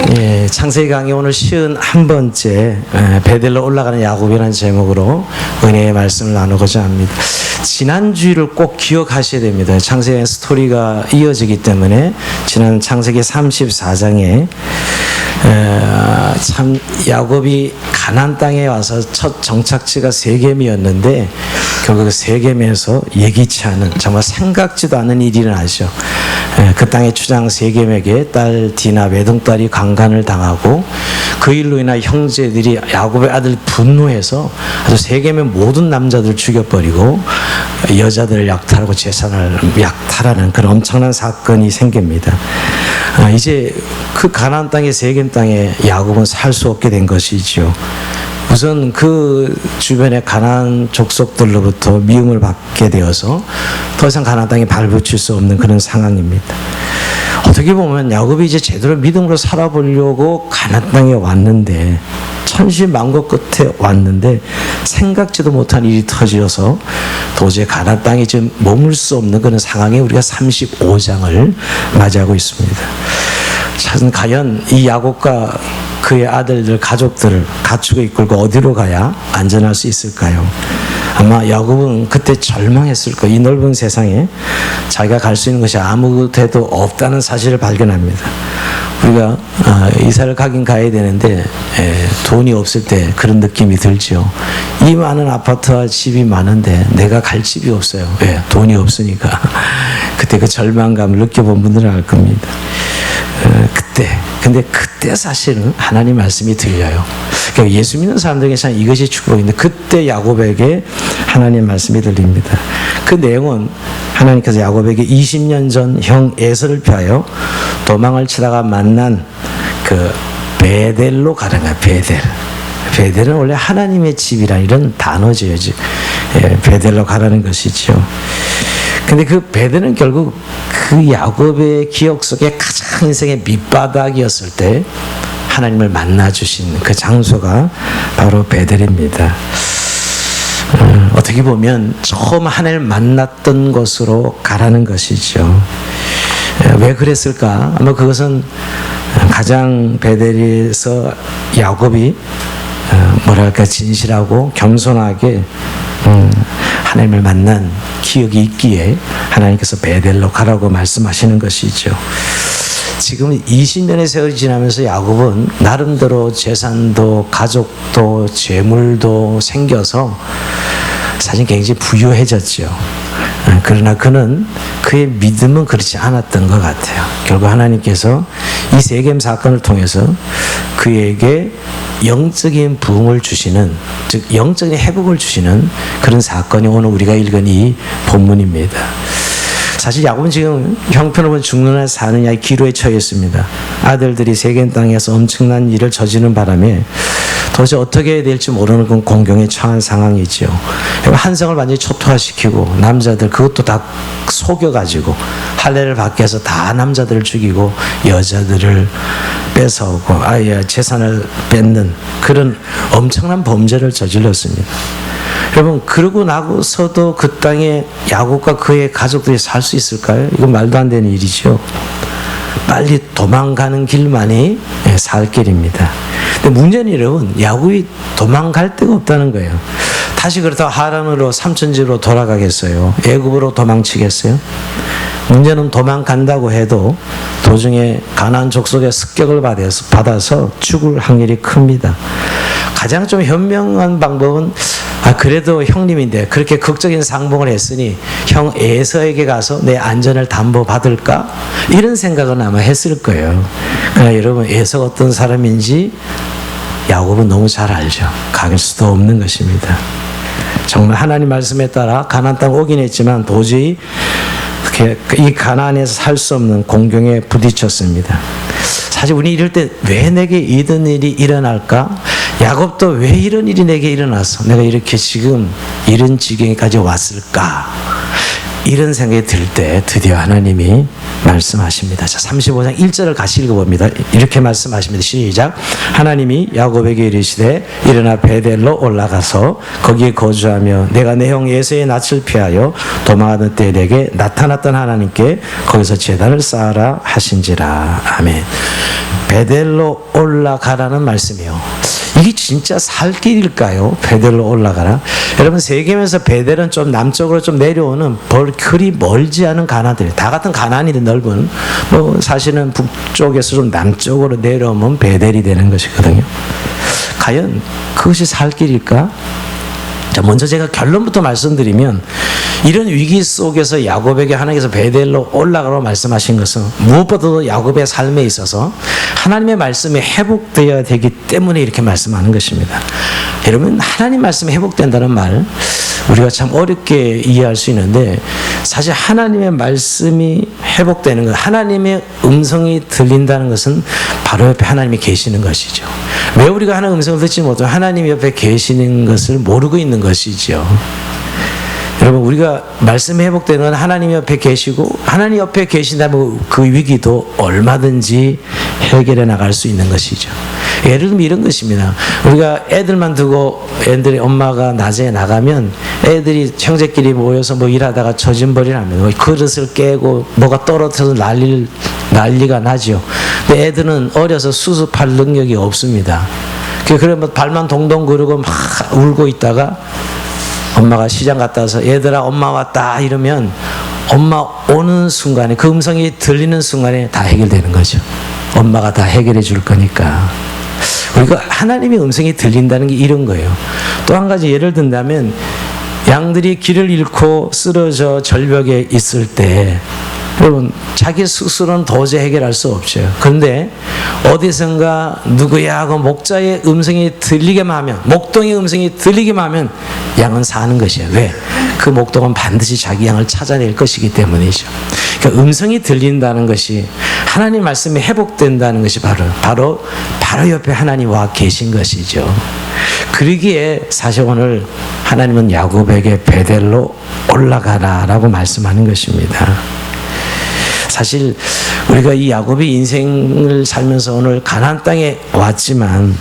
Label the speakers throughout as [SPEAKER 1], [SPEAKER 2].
[SPEAKER 1] 예, 창세기 강의 오늘 51번째 베델로 올라가는 야곱이라는 제목으로 은혜의 말씀을 나누고자 합니다. 지난주를 꼭 기억하셔야 됩니다. 창세기 스토리가 이어지기 때문에 지난 창세기 34장에 참 야곱이 가나안 땅에 와서 첫 정착지가 세겜이었는데 결국 그 세겜에서 예기치 않은 정말 생각지도 않은 일이 일어나죠. 그 땅의 주장 세겜에게 딸 디나 외동딸이 강간을 당하고 그 일로 인한 형제들이 야곱의 아들 분노해서 아주 세겜의 모든 남자들을 죽여버리고 여자들을 약탈하고 재산을 약탈하는 그런 엄청난 사건이 생깁니다. 이제 그 가나안 땅의 세겜 땅에 야곱은 살 수 없게 된 것이죠. 우선 그 주변의 가나안 족속들로부터 미움을 받게 되어서 더 이상 가나안 땅에 발붙일 수 없는 그런 상황입니다. 어떻게 보면 야곱이 이제 제대로 믿음으로 살아보려고 가나안 땅에 왔는데 천신만고 끝에 왔는데 생각지도 못한 일이 터져서 도저히 가나안 땅에 지금 머물 수 없는 그런 상황에 우리가 35장을 맞이하고 있습니다. 참 과연 이 야곱과 그의 아들들 가족들을 갖추고 이끌고 어디로 가야 안전할 수 있을까요? 아마 야곱은 그때 절망했을 거예요. 이 넓은 세상에 자기가 갈 수 있는 것이 아무 데도 없다는 사실을 발견합니다. 우리가 이사를 가긴 가야 되는데 돈이 없을 때 그런 느낌이 들죠. 이 많은 아파트와 집이 많은데 내가 갈 집이 없어요. 왜? 돈이 없으니까. 그때 그 절망감을 느껴본 분들은 알 겁니다. 근데 그때 사실은 하나님 말씀이 들려요. 그러니까 예수 믿는 사람들에게는 이것이 축복인데 그때 야곱에게 하나님 말씀이 들립니다. 그 내용은 하나님께서 야곱에게 20년 전 형 에서를 피하여 도망을 치다가 만난 그 베델로 가는 거야. 베델은 원래 하나님의 집이라 이런 단어죠. 베델로 가라는 것이죠. 근데 그 베델은 결국 그 야곱의 기억 속에 가장 인생의 밑바닥이었을 때 하나님을 만나주신 그 장소가 바로 베델입니다. 어떻게 보면 처음 하나님을 만났던 곳으로 가라는 것이죠. 왜 그랬을까? 아마 그것은 가장 베델에서 야곱이 뭐랄까 진실하고 겸손하게 하나님을 만난 기억이 있기에 하나님께서 베델로 가라고 말씀하시는 것이죠. 지금 20년의 세월이 지나면서 야곱은 나름대로 재산도 가족도 재물도 생겨서 사실 굉장히 부유해졌죠. 그러나 그는 그의 믿음은 그렇지 않았던 것 같아요. 결국 하나님께서 이 세겜 사건을 통해서 그에게 영적인 부흥을 주시는, 즉 영적인 회복을 주시는 그런 사건이 오늘 우리가 읽은 이 본문입니다. 사실 야곱은 지금 형편없는 죽느냐 사느냐의 기로에 처해 있습니다. 아들들이 세겜 땅에서 엄청난 일을 저지르는 바람에 도대체 어떻게 해야 될지 모르는 그 공경에 처한 상황이죠. 한성을 완전히 초토화시키고 남자들 그것도 다 속여가지고 할례를 받게 해서 다 남자들을 죽이고 여자들을 뺏어오고 아예 재산을 뺏는 그런 엄청난 범죄를 저질렀습니다. 여러분 그러고 나고서도 그 땅에 야곱과 그의 가족들이 살 수 있을까요? 이건 말도 안 되는 일이죠. 빨리 도망가는 길만이 살 길입니다. 근데 문제는 여러분 야곱이 도망갈 데가 없다는 거예요. 다시 그렇다고 하란으로 삼천지로 돌아가겠어요? 애굽으로 도망치겠어요? 문제는 도망간다고 해도 도중에 가나안 족속의 습격을 받아서 죽을 확률이 큽니다. 가장 좀 현명한 방법은 그래도 형님인데 그렇게 극적인 상봉을 했으니 형 에서에게 가서 내 안전을 담보받을까? 이런 생각은 아마 했을 거예요. 그러나 여러분 에서가 어떤 사람인지 야곱은 너무 잘 알죠. 갈 수도 없는 것입니다. 정말 하나님 말씀에 따라 가나안 땅 오긴 했지만 도저히 이 가나안에서 살 수 없는 공경에 부딪혔습니다. 사실 우리 이럴 때 왜 내게 이런 일이 일어날까? 야곱도 왜 이런 일이 내게 일어나서 내가 이렇게 지금 이런 지경에까지 왔을까? 이런 생각이 들 때 드디어 하나님이 말씀하십니다. 자, 35장 1절을 같이 읽어봅니다. 이렇게 말씀하십니다. 시작. 하나님이 야곱에게 이르시되 일어나 베델로 올라가서 거기에 거주하며 내가 내 형 에서의 낯을 피하여 도망하던 때에 내게 나타났던 하나님께 거기서 제단을 쌓아라 하신지라. 아멘. 베델로 올라가라는 말씀이요. 이게 진짜 살 길일까요? 베델로 올라가라. 여러분, 세겜에서 베델은 좀 남쪽으로 좀 내려오는 그리 멀지 않은 가나안들, 다 같은 가나안이 넓은, 사실은 북쪽에서 좀 남쪽으로 내려오면 베델이 되는 것이거든요. 과연 그것이 살 길일까? 자, 먼저 제가 결론부터 말씀드리면, 이런 위기 속에서 야곱에게 하나님께서 베델로 올라가라고 말씀하신 것은 무엇보다도 야곱의 삶에 있어서 하나님의 말씀이 회복되어야 되기 때문에 이렇게 말씀하는 것입니다. 여러분, 하나님 말씀이 회복된다는 말 우리가 참 어렵게 이해할 수 있는데, 사실 하나님의 말씀이 회복되는 것, 하나님의 음성이 들린다는 것은 바로 옆에 하나님이 계시는 것이죠. 왜 우리가 하나님의 음성을 듣지 못하면 하나님 옆에 계시는 것을 모르고 있는 것이죠. 여러분, 우리가 말씀이 회복되는 건 하나님 옆에 계시고, 하나님 옆에 계신다면 그 위기도 얼마든지 해결해 나갈 수 있는 것이죠. 예를 들면 이런 것입니다. 우리가 애들만 두고 애들이 엄마가 낮에 나가면 애들이 형제끼리 모여서 일하다가 젖은벌이 나면 그릇을 깨고 뭐가 떨어져서 난리가 나죠. 근데 애들은 어려서 수습할 능력이 없습니다. 그래 발만 동동 구르고 막 울고 있다가 엄마가 시장 갔다 와서 얘들아 엄마 왔다 이러면 엄마 오는 순간에, 그 음성이 들리는 순간에 다 해결되는 거죠. 엄마가 다 해결해 줄 거니까. 우리가 하나님의 음성이 들린다는 게 이런 거예요. 또 한 가지 예를 든다면, 양들이 길을 잃고 쓰러져 절벽에 있을 때 여러분, 자기 스스로는 도저히 해결할 수 없죠. 그런데 어디선가 누구야 하고 목자의 음성이 들리게만 하면, 목동의 음성이 들리게만 하면 양은 사는 것이에요. 왜? 그 목동은 반드시 자기 양을 찾아낼 것이기 때문이죠. 그러니까 음성이 들린다는 것이, 하나님 말씀이 회복된다는 것이 바로 옆에 하나님 와 계신 것이죠. 그러기에 사실 오늘 하나님은 야곱에게 베델로 올라가라라고 말씀하는 것입니다. 사실 우리가 이 야곱이 인생을 살면서 오늘 가나안 땅에 왔지만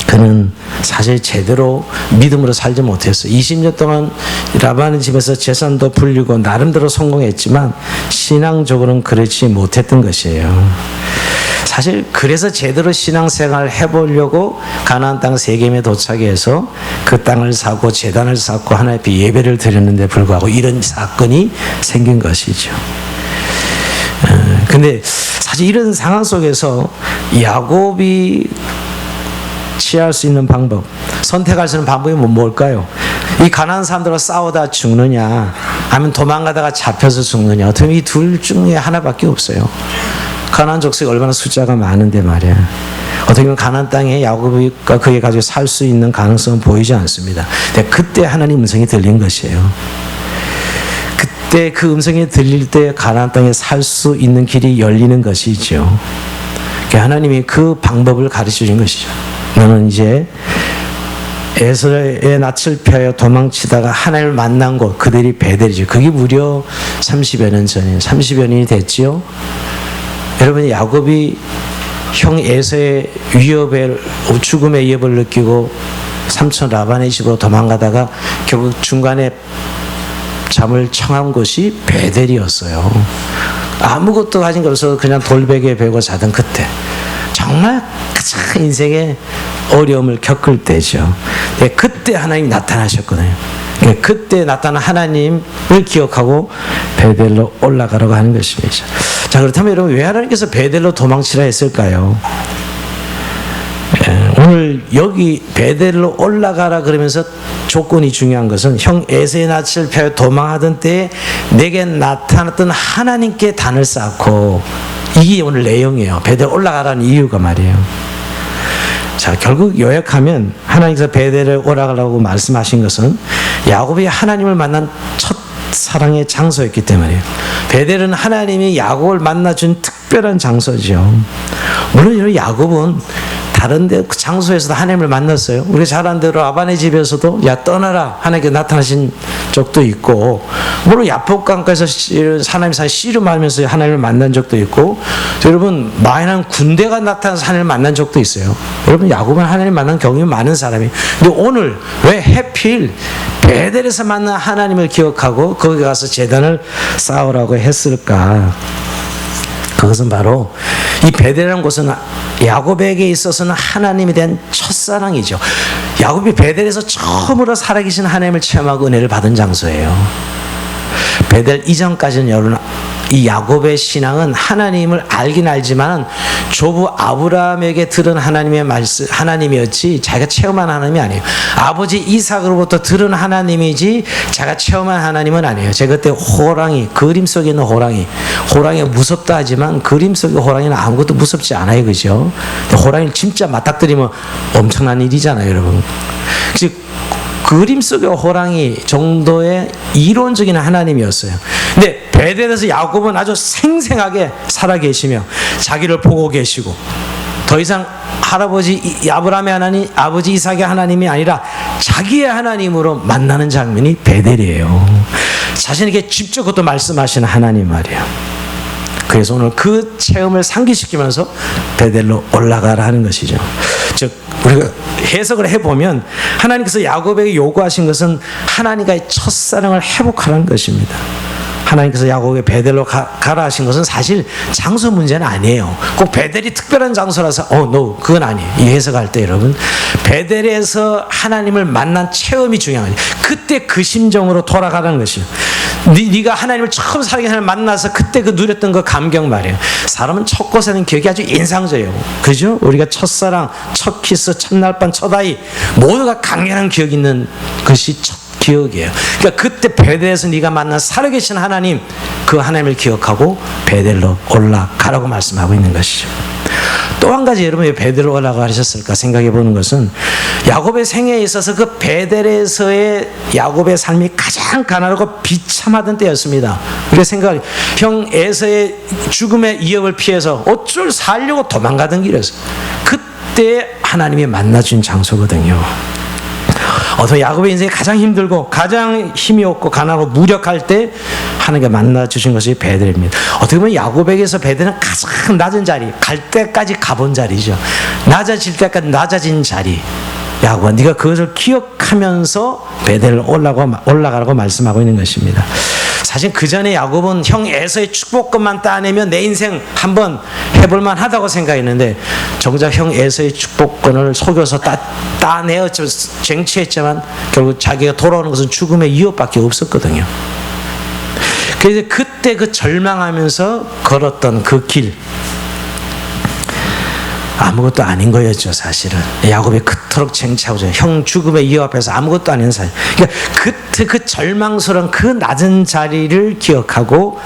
[SPEAKER 1] 그는 사실 제대로 믿음으로 살지 못했어요. 20년 동안 라반의 집에서 재산도 불리고 나름대로 성공했지만 신앙적으로는 그렇지 못했던 것이에요. 사실 그래서 제대로 신앙생활을 해보려고 가나안 땅 세겜에 도착해서 그 땅을 사고 제단을 쌓고 하나님 앞에 예배를 드렸는데 불구하고 이런 사건이 생긴 것이죠. 근데 사실 이런 상황 속에서 야곱이 취할 수 있는 방법, 선택할 수 있는 방법이 뭘까요? 이 가나안 사람들과 싸우다 죽느냐, 아니면 도망가다가 잡혀서 죽느냐, 어떻게 이 둘 중에 하나밖에 없어요. 가나안 족속이 얼마나 숫자가 많은데 말이야. 어떻게 보면 가나안 땅에 야곱과 그의 가족이 살 수 있는 가능성은 보이지 않습니다. 근데 그때 하나님 음성이 들린 것이에요. 그때 그 음성이 들릴 때 가나안 땅에 살 수 있는 길이 열리는 것이죠. 하나님이 그 방법을 가르쳐 준 것이죠. 너는 이제 에서의 낯을 펴여 도망치다가 하나님을 만난 곳, 그들이 베델이죠. 그게 무려 30여 년 전이에요. 30여 년이 됐죠. 여러분, 야곱이 형 에서의 죽음의 위협을 느끼고 삼촌 라반의 집으로 도망가다가 결국 중간에 잠을 청한 곳이 베델이었어요. 아무것도 가진 게 없어서 그냥 돌베개에 베고 자던 그때, 정말 가장 인생의 어려움을 겪을 때죠. 그때 하나님이 나타나셨거든요. 그때 나타난 하나님을 기억하고 베델로 올라가라고 하는 것입니다. 자, 그렇다면 여러분, 왜 하나님께서 베델로 도망치라 했을까요? 오늘 여기 베델로 올라가라 그러면서 조건이 중요한 것은, 형 에서의 낯을 펴 도망하던 때에 내게 나타났던 하나님께 단을 쌓고, 이게 오늘 내용이에요. 베델 올라가라는 이유가 말이에요. 자, 결국 요약하면 하나님께서 베델에 올라가라고 말씀하신 것은 야곱이 하나님을 만난 첫 사랑의 장소였기 때문이에요. 베델은 하나님이 야곱을 만나준 특별한 장소죠. 물론 야곱은 다른 데 그 장소에서도 하나님을 만났어요. 우리가 잘 아는 대로 아반의 집에서도 야 떠나라 하나님께 나타나신 적도 있고, 물론 야복강가에서 하나님 산 씨름하면서 하나님을 만난 적도 있고, 여러분 마이난 군대가 나타나서 하나님을 만난 적도 있어요. 여러분 야곱은 하나님 만난 경험이 많은 사람이, 근데 오늘 왜 해필 베델에서 만난 하나님을 기억하고 거기 가서 제단을 쌓으라고 했을까? 그것은 바로 이 베델이라는 곳은 야곱에게 있어서는 하나님에 대한 첫사랑이죠. 야곱이 베델에서 처음으로 살아계신 하나님을 체험하고 은혜를 받은 장소예요. 베델 이전까지는 여러분 이 야곱의 신앙은 하나님을 알긴 알지만 조부 아브라함에게 들은 하나님의 말씀, 하나님이었지 자기가 체험한 하나님이 아니에요. 아버지 이삭으로부터 들은 하나님이지 자기가 체험한 하나님은 아니에요. 제가 그때 호랑이, 그림 속에 있는 호랑이가 무섭다 하지만 그림 속의 호랑이는 아무것도 무섭지 않아요. 그죠? 호랑이를 진짜 맞닥뜨리면 엄청난 일이잖아요, 여러분. 즉 그림 속의 호랑이 정도의 이론적인 하나님이었어요. 근데 베델에서 야곱은 아주 생생하게 살아계시며 자기를 보고 계시고, 더 이상 할아버지 아브라함의 하나님, 아버지 이삭의 하나님이 아니라 자기의 하나님으로 만나는 장면이 베델이에요. 자신에게 직접 그것도 말씀하시는 하나님 말이에요. 그래서 오늘 그 체험을 상기시키면서 베델로 올라가라 하는 것이죠. 즉 우리가 해석을 해보면 하나님께서 야곱에게 요구하신 것은 하나님과의 첫사랑을 회복하라는 것입니다. 하나님께서 야곱에게 베델로 가라 하신 것은 사실 장소 문제는 아니에요. 꼭 베델이 특별한 장소라서 no, 그건 아니에요. 이 해석할 때 여러분 베델에서 하나님을 만난 체험이 중요한 거예요. 그때 그 심정으로 돌아가라는 것이에요. 네가 하나님을 처음 살게 하나님을 만나서 그때 그 누렸던 그 감격 말이에요. 사람은 첫 곳에는 기억이 아주 인상적이에요. 그죠? 우리가 첫사랑, 첫 키스, 첫날밤, 첫 아이 모두가 강렬한 기억이 있는 것이 첫 기억이에요. 그러니까 그때 베델에서 네가 만난 살아계신 하나님, 그 하나님을 기억하고 베델로 올라가라고 말씀하고 있는 것이죠. 또 한 가지 여러분 왜 베델로 올라가 하셨을까 생각해 보는 것은 야곱의 생애에 있어서 그 베델에서의 야곱의 삶이 가장 가난하고 비참하던 때였습니다. 우리가 생각할 형 에서의 죽음의 위협을 피해서 어쩔 살려고 도망가던 길이었어요. 그때 하나님이 만나준 장소거든요. 어떤 야곱의 인생이 가장 힘들고 가장 힘이 없고 가난하고 무력할 때 하나님께 만나주신 것이 베델입니다. 어떻게 보면 야곱에게서 베델은 가장 낮은 자리, 갈 때까지 가본 자리죠. 낮아질 때까지 낮아진 자리. 야곱아, 네가 그것을 기억하면서 베델을 올라가라고 말씀하고 있는 것입니다. 사실 그 전에 야곱은 형 에서의 축복권만 따내면 내 인생 한번 해볼만 하다고 생각했는데 정작 형 에서의 축복권을 속여서 따내어 쟁취했지만 결국 자기가 돌아오는 것은 죽음의 위협밖에 없었거든요. 그래서 그때 그 절망하면서 걸었던 그 길, 아무것도 아닌 거였죠. 사실은 야곱이 그토록 쟁취하고 형 죽음의 위협 앞에서 아무것도 아닌 사실. 그러니까 그 절망스러운 그 낮은 자리를 기억하고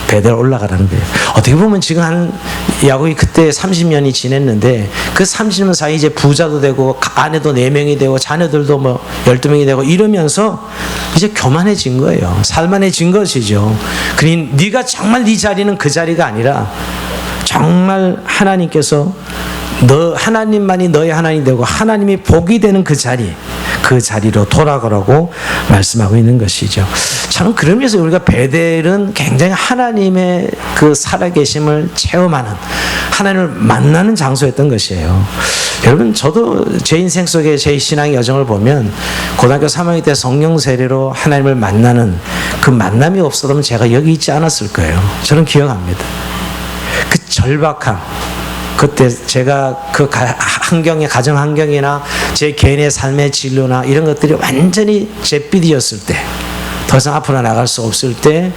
[SPEAKER 1] 베델 올라가라는 거예요. 어떻게 보면 지금 한 야곱이 그때 30년이 지냈는데 그 30년 사이 이제 부자도 되고 아내도 4명이 되고 자녀들도 뭐 12명이 되고 이러면서 이제 교만해진 거예요. 살만해진 것이죠. 그러니 네가 정말 네 자리는 그 자리가 아니라 정말 하나님께서 하나님만이 너의 하나님이 되고 하나님이 복이 되는 그 자리로 돌아가라고 말씀하고 있는 것이죠. 참 그러면서 우리가 베델은 굉장히 하나님의 그 살아계심을 체험하는, 하나님을 만나는 장소였던 것이에요. 여러분 저도 제 인생 속에 제 신앙의 여정을 보면 고등학교 3학년 때 성령 세례로 하나님을 만나는 그 만남이 없었다면 제가 여기 있지 않았을 거예요. 저는 기억합니다. 그 절박함, 그때 제가 그 환경의 가정 환경이나 제 개인의 삶의 진로나 이런 것들이 완전히 잿빛이었을 때, 더 이상 앞으로 나갈 수 없을 때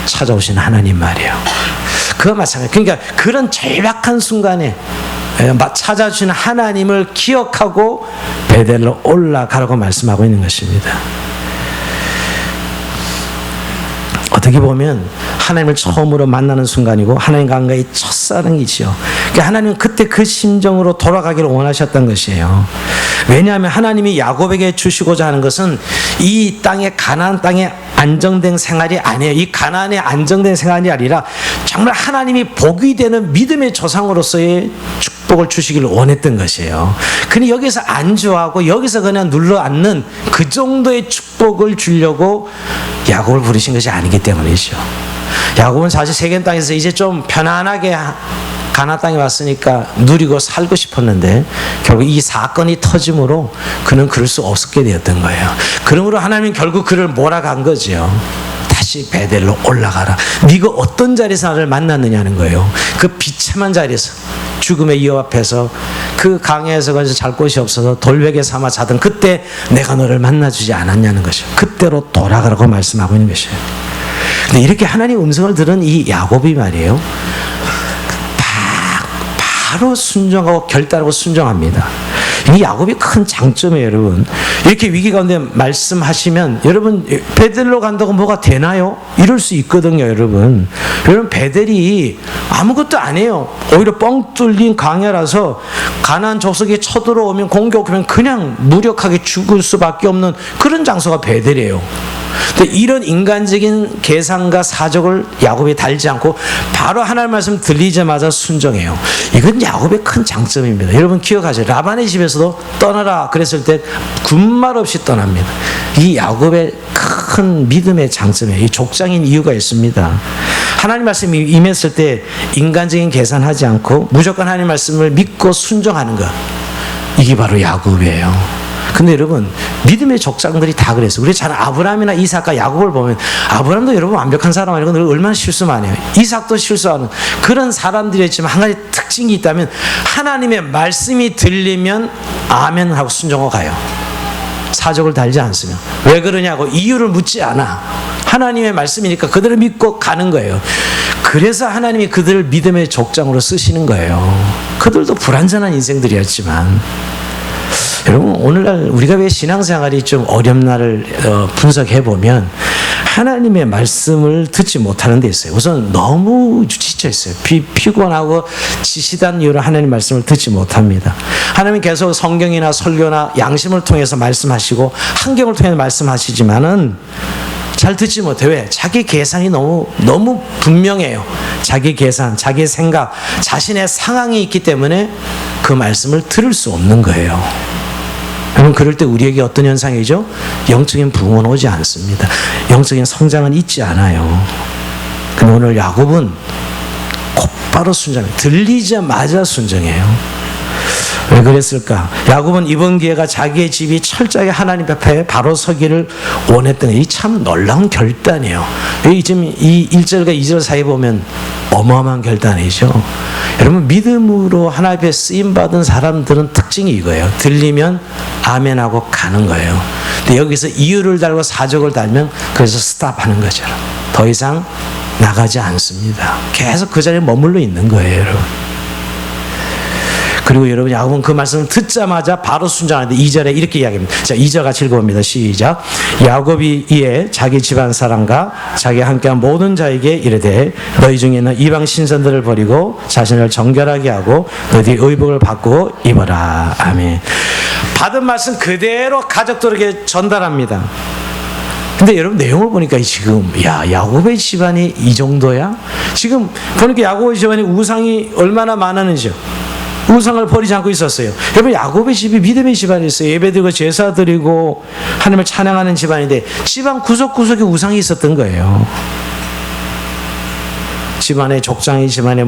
[SPEAKER 1] 찾아오신 하나님 말이에요. 그거 마찬가지. 그러니까 그런 절박한 순간에 찾아주신 하나님을 기억하고 베델로 올라가라고 말씀하고 있는 것입니다. 어떻게 보면 하나님을 처음으로 만나는 순간이고 하나님과의 첫사랑이지요. 그러니까 하나님은 그때 그 심정으로 돌아가기를 원하셨던 것이에요. 왜냐하면 하나님이 야곱에게 주시고자 하는 것은 이 땅에 가나안 땅에 안정된 생활이 아니에요. 이 가나안의 안정된 생활이 아니라 정말 하나님이 복이 되는 믿음의 조상으로서의 축복을 주시기를 원했던 것이에요. 근데 여기서 안주하고 여기서 그냥 눌러앉는 그 정도의 축복을 주려고 야곱을 부르신 것이 아니기 때문이죠. 야곱은 사실 세겜 땅에서 이제 좀 편안하게 가나안 땅에 왔으니까 누리고 살고 싶었는데 결국 이 사건이 터짐으로 그는 그럴 수 없게 되었던 거예요. 그러므로 하나님은 결국 그를 몰아간 거죠. 다시 베델로 올라가라. 네가 어떤 자리에서 나를 만났느냐는 거예요. 그 비참한 자리에서 죽음의 위협 앞에서 그 강야에서 거기서 잘 곳이 없어서 돌베개 삼아 자던 그때 내가 너를 만나주지 않았냐는 것이요. 그때로 돌아가라고 말씀하고 있는 것이에요. 근데 이렇게 하나님 음성을 들은 이 야곱이 말이에요, 바로 순종하고 결단하고 순종합니다. 이 야곱이 큰 장점이에요, 여러분. 이렇게 위기 가운데 말씀하시면 여러분 베델로 간다고 뭐가 되나요? 이럴 수 있거든요, 여러분. 여러분 베델이 아무것도 아니에요. 오히려 뻥 뚫린 강야라서 가나안 족속이 쳐들어오면 공격하면 그냥 무력하게 죽을 수밖에 없는 그런 장소가 베델이에요. 근데 이런 인간적인 계산과 사족을 야곱이 달지 않고 바로 하나님 말씀 들리자마자 순종해요. 이건 야곱의 큰 장점입니다. 여러분 기억하세요. 라반의 집에서도 떠나라 그랬을 때 군말 없이 떠납니다. 이 야곱의 큰 믿음의 장점이에요. 이 족장인 이유가 있습니다. 하나님 말씀이 임했을 때 인간적인 계산하지 않고 무조건 하나님 말씀을 믿고 순종하는 것, 이게 바로 야곱이에요. 근데 여러분 믿음의 족장들이 다 그랬어요. 우리 잘 아브라함이나 이삭과 야곱을 보면 아브라함도 여러분 완벽한 사람 아니고 얼마나 실수만 해요. 이삭도 실수하는 그런 사람들이었지만 한 가지 특징이 있다면 하나님의 말씀이 들리면 아멘 하고 순종하고 가요. 사족을 달지 않으면. 왜 그러냐고 이유를 묻지 않아. 하나님의 말씀이니까 그들을 믿고 가는 거예요. 그래서 하나님이 그들을 믿음의 족장으로 쓰시는 거예요. 그들도 불완전한 인생들이었지만, 여러분 오늘날 우리가 왜 신앙생활이 좀 어렵나를 분석해보면 하나님의 말씀을 듣지 못하는 데 있어요. 우선 너무 지쳐있어요. 피곤하고 지시단 이유로 하나님 말씀을 듣지 못합니다. 하나님은 계속 성경이나 설교나 양심을 통해서 말씀하시고 환경을 통해서 말씀하시지만은 잘 듣지 못해. 왜? 자기 계산이 너무 분명해요. 자기 계산, 자기 생각, 자신의 상황이 있기 때문에 그 말씀을 들을 수 없는 거예요. 여러분 그럴 때 우리에게 어떤 현상이죠? 영적인 부흥은 오지 않습니다. 영적인 성장은 있지 않아요. 근데 오늘 야곱은 곧바로 순종해요. 들리자마자 순종해요. 왜 그랬을까? 야곱은 이번 기회가 자기의 집이 철저하게 하나님 앞에 바로 서기를 원했던 이 참 놀라운 결단이에요. 지금 이 1절과 2절 사이 보면 어마어마한 결단이죠. 여러분 믿음으로 하나님 앞에 쓰임받은 사람들은 특징이 이거예요. 들리면 아멘하고 가는 거예요. 근데 여기서 이유를 달고 사족을 달면 그래서 스탑하는 거죠. 더 이상 나가지 않습니다. 계속 그 자리에 머물러 있는 거예요, 여러분. 그리고 여러분 야곱은 그 말씀을 듣자마자 바로 순종하는데 2절에 이렇게 이야기합니다. 자, 2절 같이 읽어봅니다. 시작. 야곱이 이에 자기 집안 사람과 자기 함께한 모든 자에게 이르되 너희 중에는 이방 신선들을 버리고 자신을 정결하게 하고 너희 의복을 바꾸고 입어라. 아멘. 받은 말씀 그대로 가족들에게 전달합니다. 근데 여러분 내용을 보니까 지금 야곱의 집안이 이 정도야? 지금 보니까 야곱의 집안이 우상이 얼마나 많았는지요. 우상을 버리지 않고 있었어요. 여러분 야곱의 집이 믿음의 집안이었어요. 예배드리고 제사드리고 하나님을 찬양하는 집안인데 집안 구석구석에 우상이 있었던 거예요. 집안에 족장이 집안에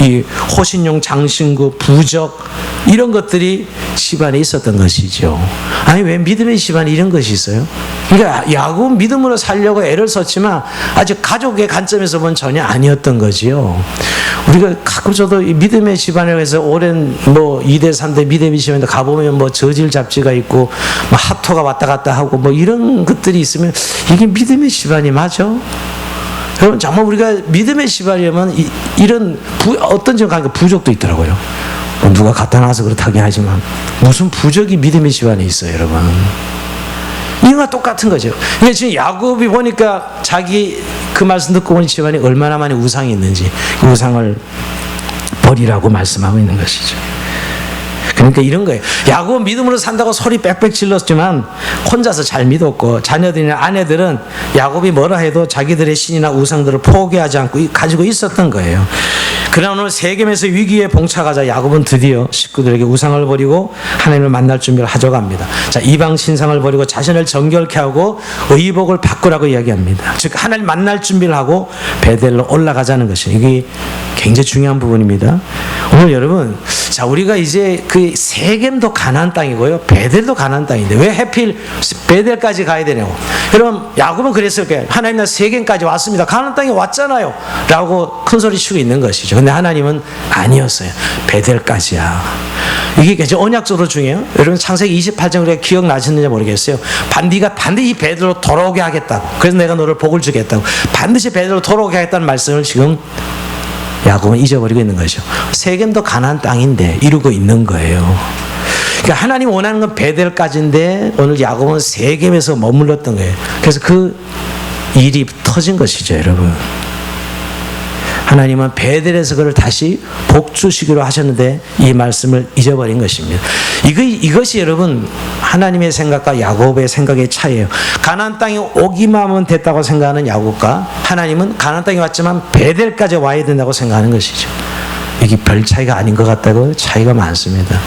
[SPEAKER 1] 이 호신용 장신구 부적 이런 것들이 집안에 있었던 것이죠. 아니 왜 믿음의 집안에 이런 것이 있어요? 그러니까 야곱은 믿음으로 살려고 애를 썼지만 아직 가족의 관점에서 보면 전혀 아니었던 거지요. 우리가 가끔 저도 믿음의 집안이라고 해서 오랜 2대 3대 믿음의 집안에 가보면 저질 잡지가 있고 하토가 왔다 갔다 하고 이런 것들이 있으면 이게 믿음의 집안이 맞아? 여러분 정말 우리가 믿음의 집안이면 이런 어떤 점 가니까 부족도 있더라고요. 누가 갖다 놔서 그렇다긴 하지만 무슨 부족이 믿음의 집안에 있어요, 여러분. 이거와 똑같은 거죠. 그러니까 지금 야곱이 보니까 자기 그 말씀 듣고 보니 집안에 얼마나 많이 우상이 있는지 우상을 버리라고 말씀하고 있는 것이죠. 그러니까 이런 거예요. 야곱은 믿음으로 산다고 소리 빽빽 질렀지만 혼자서 잘 믿었고 자녀들이나 아내들은 야곱이 뭐라 해도 자기들의 신이나 우상들을 포기하지 않고 가지고 있었던 거예요. 그러나 오늘 세겜에서 위기에 봉착하자 야곱은 드디어 식구들에게 우상을 버리고 하나님을 만날 준비를 하자고 합니다. 자, 이방 신상을 버리고 자신을 정결케 하고 의복을 바꾸라고 이야기합니다. 즉 하나님 만날 준비를 하고 베델로 올라가자는 것이 이게 굉장히 중요한 부분입니다. 오늘 여러분, 자, 우리가 이제 그 세겜도 가나안 땅이고요, 베델도 가나안 땅인데 왜 하필 베델까지 가야 되냐고. 그럼 야곱은 그랬을 거예요. 하나님, 나 세겜까지 왔습니다. 가나안 땅에 왔잖아요 라고 큰 소리 치고 있는 것이죠. 근데 하나님은 아니었어요. 베델까지야. 이게 굉장히 언약적으로 중요해요. 여러분 창세기 28장 우리가 기억나셨는지 모르겠어요. 네가 반드시 베델로 돌아오게 하겠다고. 그래서 내가 너를 복을 주겠다고. 반드시 베델로 돌아오게 하겠다는 말씀을 지금 야곱은 잊어버리고 있는 거죠. 세겜도 가나안 땅인데 이루고 있는 거예요. 그러니까 하나님 원하는 건 베델까지인데 오늘 야곱은 세겜에서 머물렀던 거예요. 그래서 그 일이 터진 것이죠, 여러분. 하나님은 베델에서 그를 다시 복주시기로 하셨는데 이 말씀을 잊어버린 것입니다. 이것이 여러분 하나님의 생각과 야곱의 생각의 차이예요. 가나안 땅에 오기만 하면 됐다고 생각하는 야곱과 하나님은 가나안 땅에 왔지만 베델까지 와야 된다고 생각하는 것이죠. 이게 별 차이가 아닌 것 같다고 차이가 많습니다.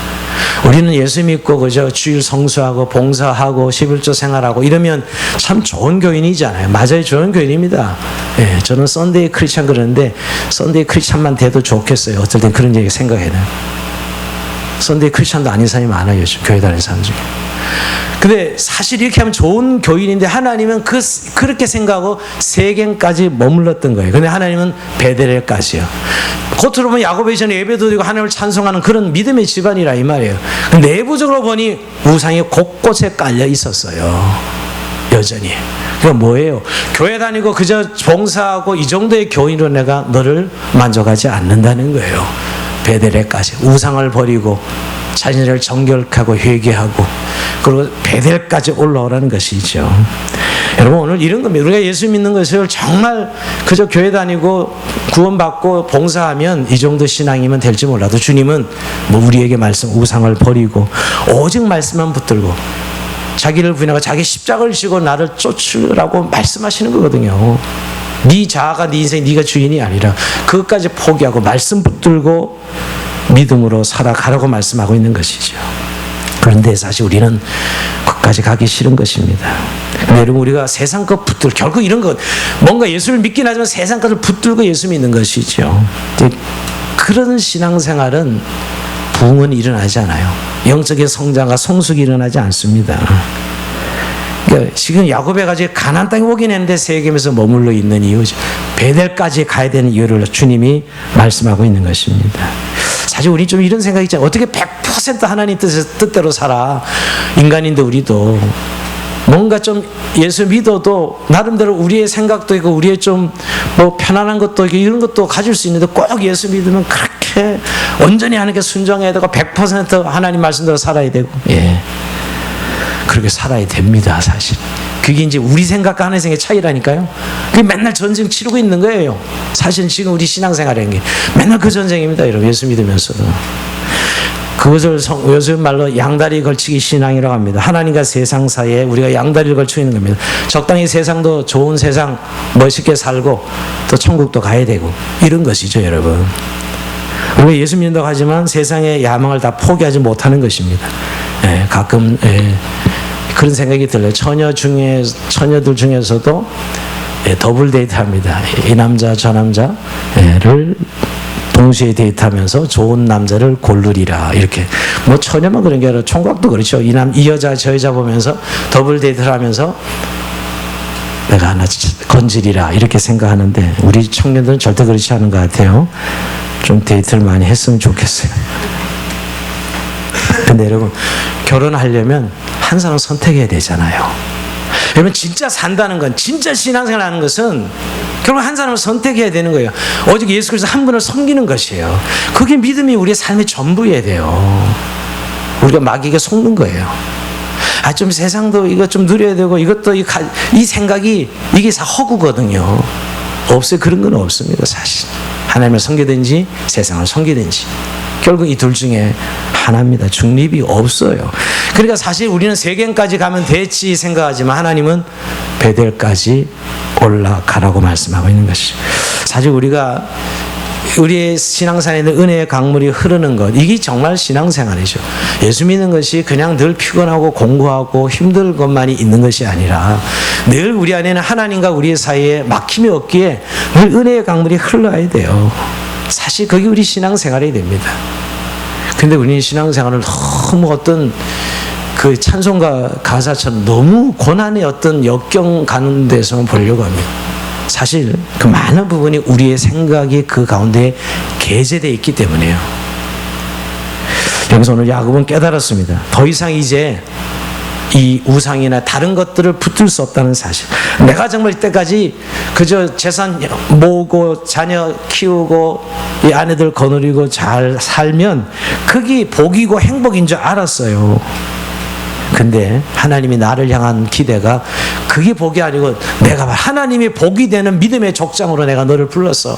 [SPEAKER 1] 우리는 예수 믿고 그저 주일 성수하고 봉사하고 11조 생활하고 이러면 참 좋은 교인이잖아요. 맞아요, 좋은 교인입니다. 예, 저는 썬데이 크리스찬 그러는데 썬데이 크리스찬만 돼도 좋겠어요. 어떨 땐 그런 얘기 생각해요. 썬데이 크리스찬도 아닌 사람이 많아요, 요즘 교회 다니는 사람 중에. 근데 사실 이렇게 하면 좋은 교인인데 하나님은 그렇게 생각하고 세겜까지 머물렀던 거예요. 근데 하나님은 베델까지요. 겉으로 보면 야곱의 전에 예배도 드리고 하나님을 찬송하는 그런 믿음의 집안이라 이 말이에요. 내부적으로 보니 우상이 곳곳에 깔려 있었어요. 여전히. 그러니까 뭐예요? 교회 다니고 그저 봉사하고 이 정도의 교인으로 내가 너를 만족하지 않는다는 거예요. 베델에까지 우상을 버리고 자신을 정결하고 회개하고 그리고 베델까지 올라오라는 것이죠. 여러분 오늘 이런 겁니다. 우리가 예수 믿는 것을 정말 그저 교회 다니고 구원받고 봉사하면 이 정도 신앙이면 될지 몰라도 주님은 뭐 우리에게 말씀 우상을 버리고 오직 말씀만 붙들고 자기를 부인하고 자기 십자가를 지고 나를 쫓으라고 말씀하시는 거거든요. 네 자아가 네 인생 네가 주인이 아니라 그것까지 포기하고 말씀 붙들고 믿음으로 살아가라고 말씀하고 있는 것이죠. 그런데 사실 우리는 그까지 가기 싫은 것입니다. 여러분 우리가 세상 것 붙들고 결국 이런 것 뭔가 예수를 믿긴 하지만 세상 것을 붙들고 예수 믿는 것이죠. 그런 신앙생활은 부흥은 일어나지 않아요. 영적인 성장과 성숙이 일어나지 않습니다. 그러니까 지금 야곱의 가지 가나안 땅에 오긴 했는데 세겜에서 머물러 있는 이유죠. 베델까지 가야 되는 이유를 주님이 말씀하고 있는 것입니다. 사실 우리 좀 이런 생각이 있잖아요. 어떻게 100% 하나님 뜻대로 살아. 인간인데 우리도 뭔가 좀 예수 믿어도 나름대로 우리의 생각도 있고 우리의 좀 뭐 편안한 것도 있고 이런 것도 가질 수 있는데 꼭 예수 믿으면 그렇게 온전히 하나님께 순종해야 되고 100% 하나님 말씀대로 살아야 되고 예. 그렇게 살아야 됩니다, 사실. 그게 이제 우리 생각과 하나님 생각의 차이라니까요. 그게 맨날 전쟁 치르고 있는 거예요. 사실 지금 우리 신앙생활이라는 게 맨날 그 전쟁입니다, 여러분. 예수 믿으면서도. 그것을 요즘 말로 양다리 걸치기 신앙이라고 합니다. 하나님과 세상 사이에 우리가 양다리를 걸치고 있는 겁니다. 적당히 세상도 좋은 세상 멋있게 살고 또 천국도 가야 되고 이런 것이죠, 여러분. 우리가 예수 믿는다고 하지만 세상의 야망을 다 포기하지 못하는 것입니다. 예, 가끔 그런 생각이 들어요. 처녀들 중에서도 더블 데이트합니다. 이 남자 저 남자를 동시에 데이트하면서 좋은 남자를 고르리라 이렇게 뭐 처녀만 그런 게 아니라 총각도 그렇죠. 이 여자 저 여자 보면서 더블 데이트를 하면서 내가 하나 건지리라 이렇게 생각하는데 우리 청년들은 절대 그렇지 않은 것 같아요. 좀 데이트를 많이 했으면 좋겠어요. 근데 여러분 결혼하려면 한 사람 선택해야 되잖아요. 여러분 진짜 산다는 건 진짜 신앙생활 하는 것은 결국 한 사람을 선택해야 되는 거예요. 오직 예수 그리스도 한 분을 섬기는 것이에요. 그게 믿음이 우리의 삶의 전부여야 돼요. 우리가 마귀에게 속는 거예요. 좀 세상도 이거 좀 누려야 되고 이것도 이 생각이 이게 다 허구거든요. 없어요. 그런 건 없습니다. 사실 하나님을 섬기든지 세상을 섬기든지 결국 이 둘 중에 하나입니다. 중립이 없어요. 그러니까 사실 우리는 세겜까지 가면 됐지 생각하지만 하나님은 베델까지 올라가라고 말씀하고 있는 것이죠. 사실 우리가 우리의 신앙생활에는 은혜의 강물이 흐르는 것, 이게 정말 신앙생활이죠. 예수 믿는 것이 그냥 늘 피곤하고 공부하고 힘들 것만이 있는 것이 아니라 늘 우리 안에는 하나님과 우리의 사이에 막힘이 없기에 늘 은혜의 강물이 흘러야 돼요. 사실 그게 우리 신앙생활이 됩니다. 근데 우리 신앙생활을 너무 어떤 그 찬송가 가사처럼 너무 고난의 어떤 역경 가는 데서만 보려고 합니다. 사실 그 많은 부분이 우리의 생각이 그 가운데 개재되어 있기 때문에요. 여기서 오늘 야곱은 깨달았습니다. 더 이상 이제 이 우상이나 다른 것들을 붙들 수 없다는 사실. 내가 정말 이때까지 그저 재산 모으고 자녀 키우고 이 아내들 거느리고 잘 살면 그게 복이고 행복인 줄 알았어요. 근데 하나님이 나를 향한 기대가 그게 복이 아니고 내가 하나님이 복이 되는 믿음의 족장으로 내가 너를 불렀어.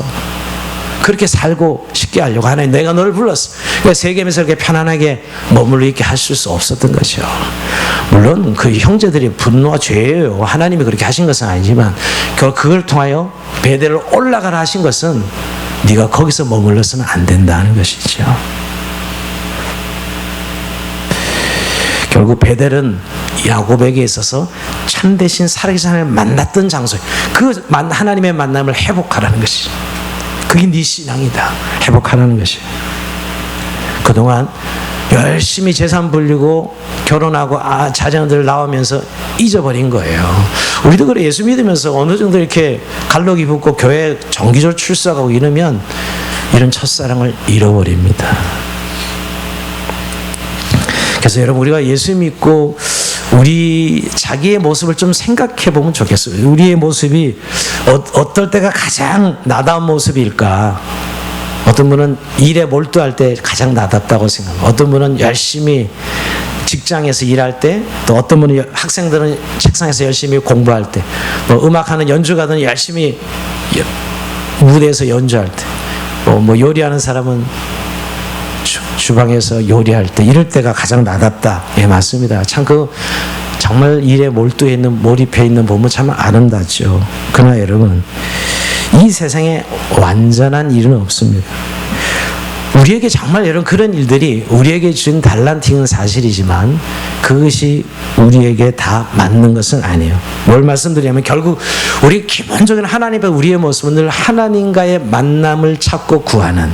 [SPEAKER 1] 그렇게 살고 싶게 하려고 하나님 내가 너를 불렀어. 그러니까 세겜에서 이렇게 편안하게 머물러 있게 하실 수 없었던 거죠. 물론 그 형제들이 분노와 죄예요. 하나님이 그렇게 하신 것은 아니지만 그걸 통하여 베델을 올라가라 하신 것은 네가 거기서 머물러서는 안 된다는 것이죠. 결국 베델은 야곱에게 있어서 참되신 살아계신 하나님을 만났던 장소예요. 그 하나님의 만남을 회복하라는 것이죠. 그게 네 신앙이다. 회복하라는 것이에요. 그동안 열심히 재산 불리고 결혼하고 자녀들 낳으면서 잊어버린 거예요. 우리도 그래. 예수 믿으면서 어느 정도 이렇게 갈록이 붙고 교회 정기적으로 출석하고 이러면 이런 첫사랑을 잃어버립니다. 그래서 여러분 우리가 예수 믿고 우리 자기의 모습을 좀 생각해 보면 좋겠어요. 우리의 모습이 어떨 때가 가장 나다운 모습일까? 어떤 분은 일에 몰두할 때 가장 나답다고 생각합니다. 어떤 분은 열심히 직장에서 일할 때, 또 어떤 분은 학생들은 책상에서 열심히 공부할 때, 뭐 음악하는 연주가들은 열심히 무대에서 연주할 때, 뭐 요리하는 사람은 주방에서 요리할 때, 이럴 때가 가장 나답다. 예, 맞습니다. 참 정말 일에 몰두해 있는, 몰입해 있는 보면 참 아름답죠. 그러나 여러분, 이 세상에 완전한 일은 없습니다. 우리에게 정말 여러분 그런 일들이 우리에게 준 달란트는 사실이지만 그것이 우리에게 다 맞는 것은 아니에요. 뭘 말씀드리냐면 결국 우리 기본적인 하나님과 우리의 모습은 늘 하나님과의 만남을 찾고 구하는,